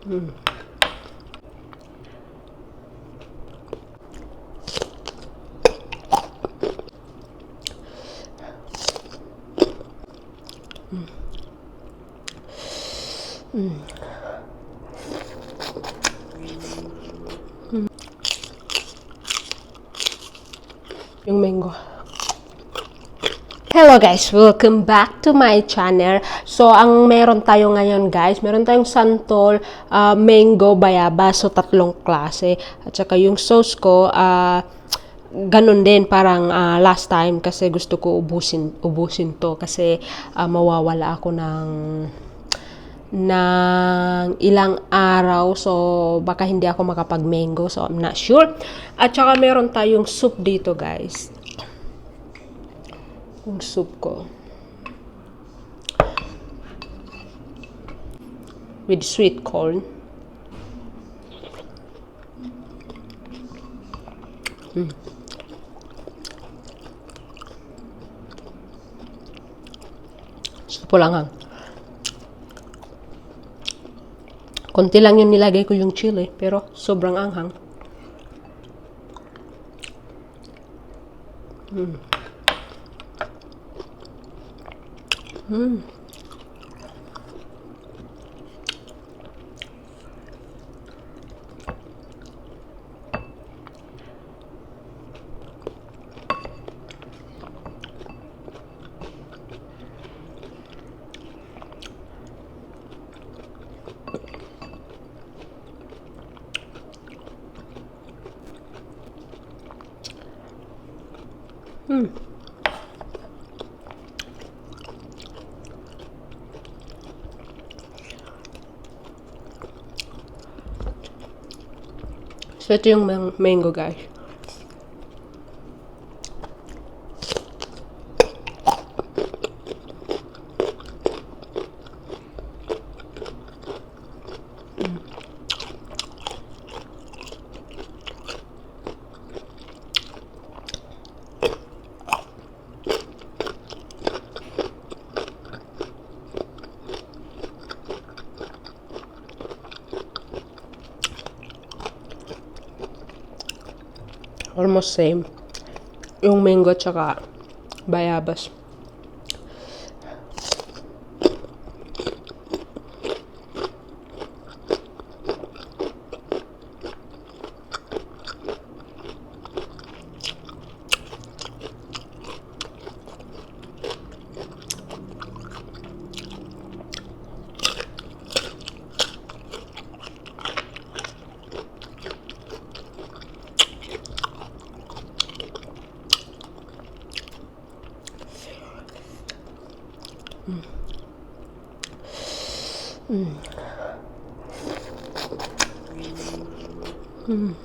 Mm. Mm. Mm. Yung mango. Hello guys, welcome back to my channel. So, ang meron tayo ngayon guys, meron tayong santol, mango, bayabas, so tatlong klase. At saka yung sauce ko, ganun din, parang last time kasi gusto ko ubusin to kasi mawawala ako ng ilang araw, so baka hindi ako makapag-mango, so I'm not sure. At saka meron tayong soup dito guys. Yung soup ko with sweet corn. Super lang. Konti lang yung nilagay ko yung chili, pero sobrang anghang. Mm. Mm. Mm. So, ito yung mango guys. Almost same. Yung mango tsaka bayabas. Mm. Mm.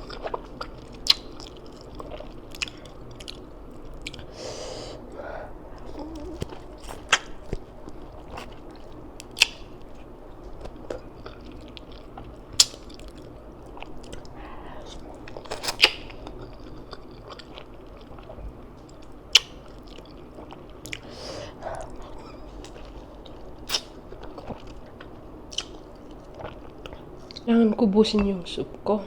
Kailangan kubusin yung soup ko.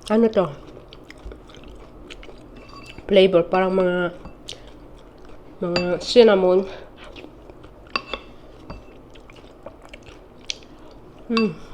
Ano to? Flavor, parang mga cinnamon. Mm.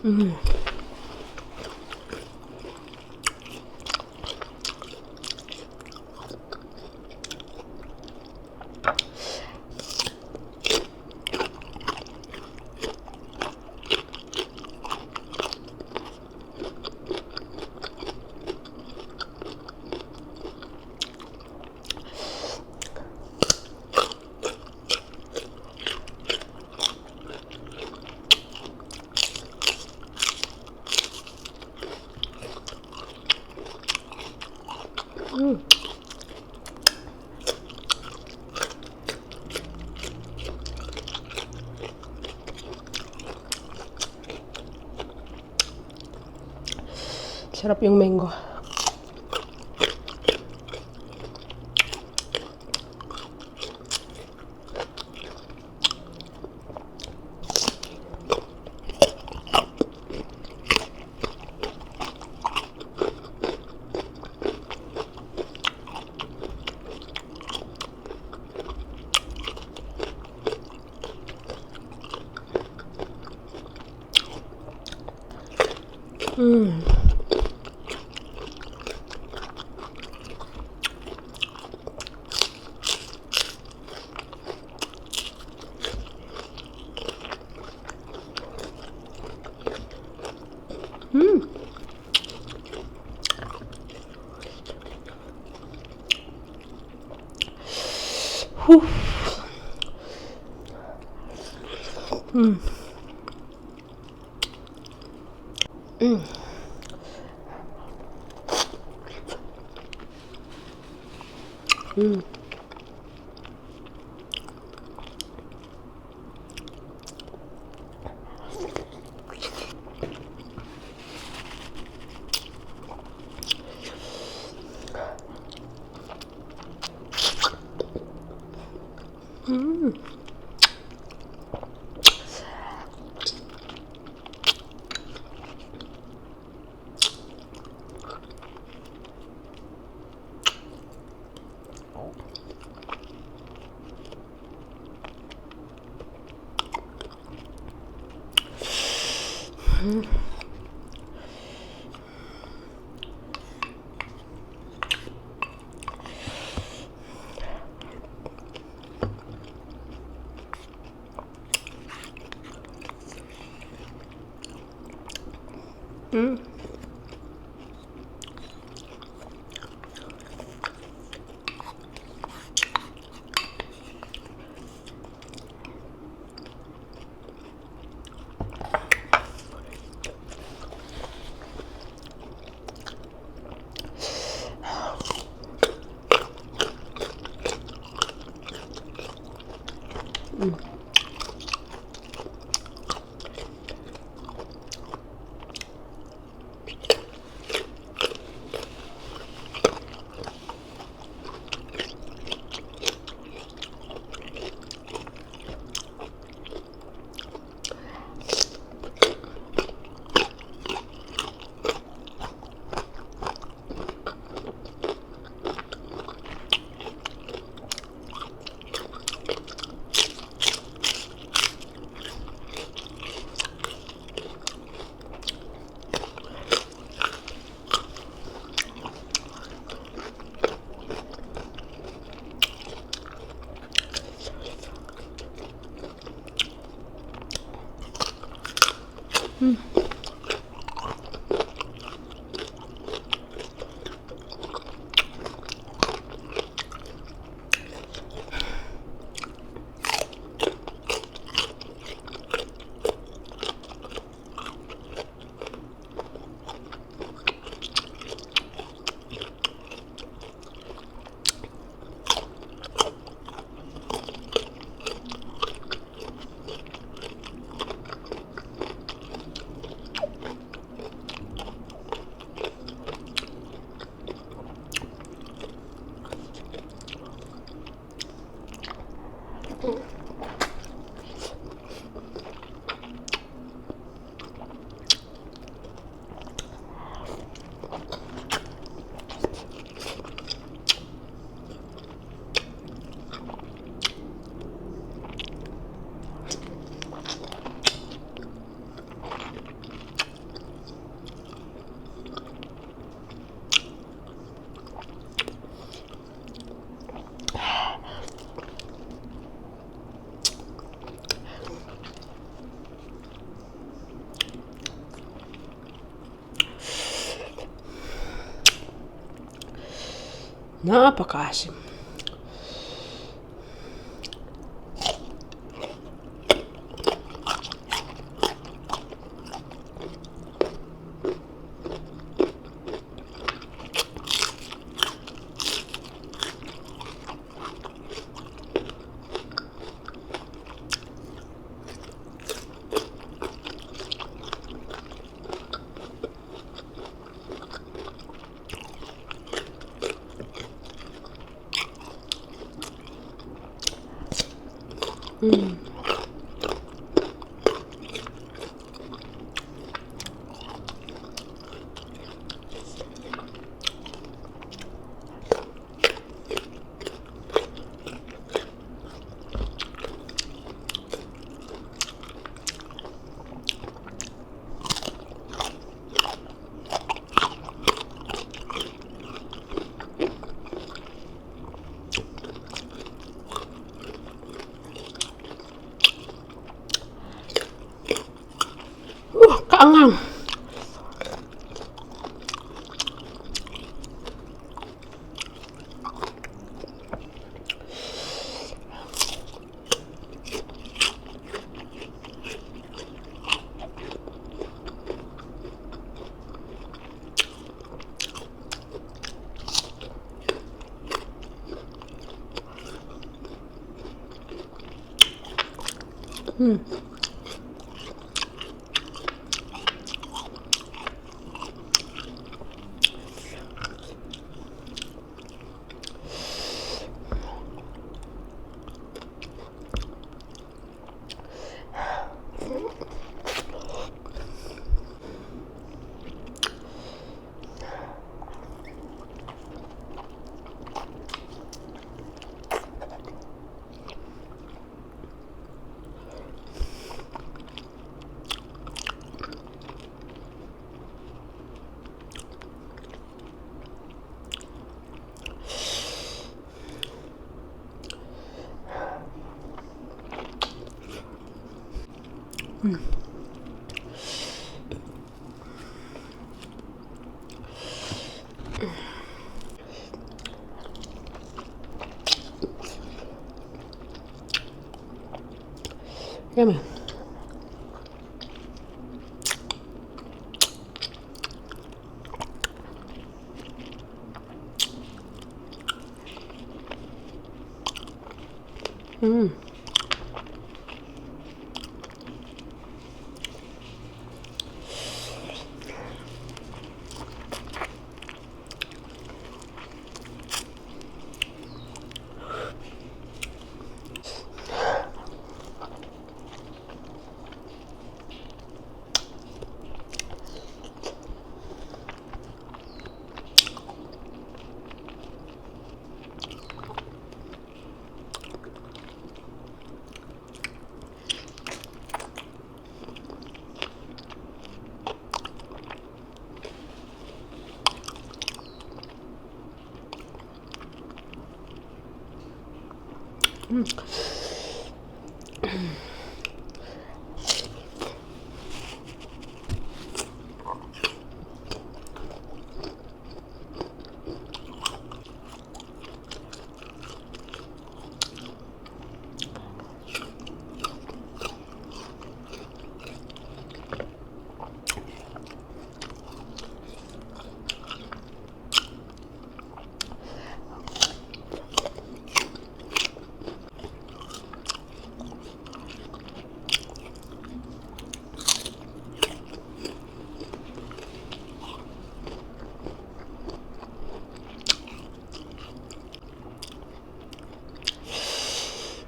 Mm. Sarap yung mango. Whew. Napakaasim. Kaanghang. Yummy.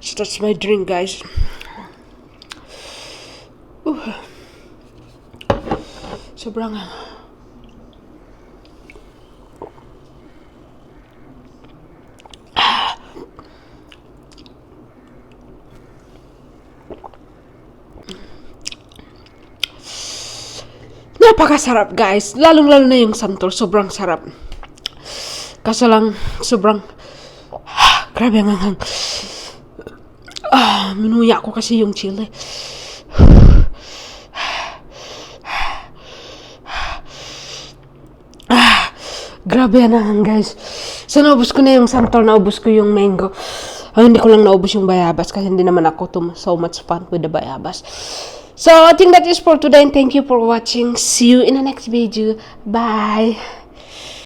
So that's my drink, guys. Sobrang napakasarap, guys. Lalong-lalo na yung santol. Sobrang sarap. Kaso lang, sobrang grabe ang hanghang. Minuya ko kasi yung chili. Grabe ang hanghang, guys. So, naubos ko na yung santol, naubos ko yung mango. Hindi ko lang naubos yung bayabas kasi hindi naman ako so much fun with the bayabas. So, I think that is for today and thank you for watching. See you in the next video. Bye!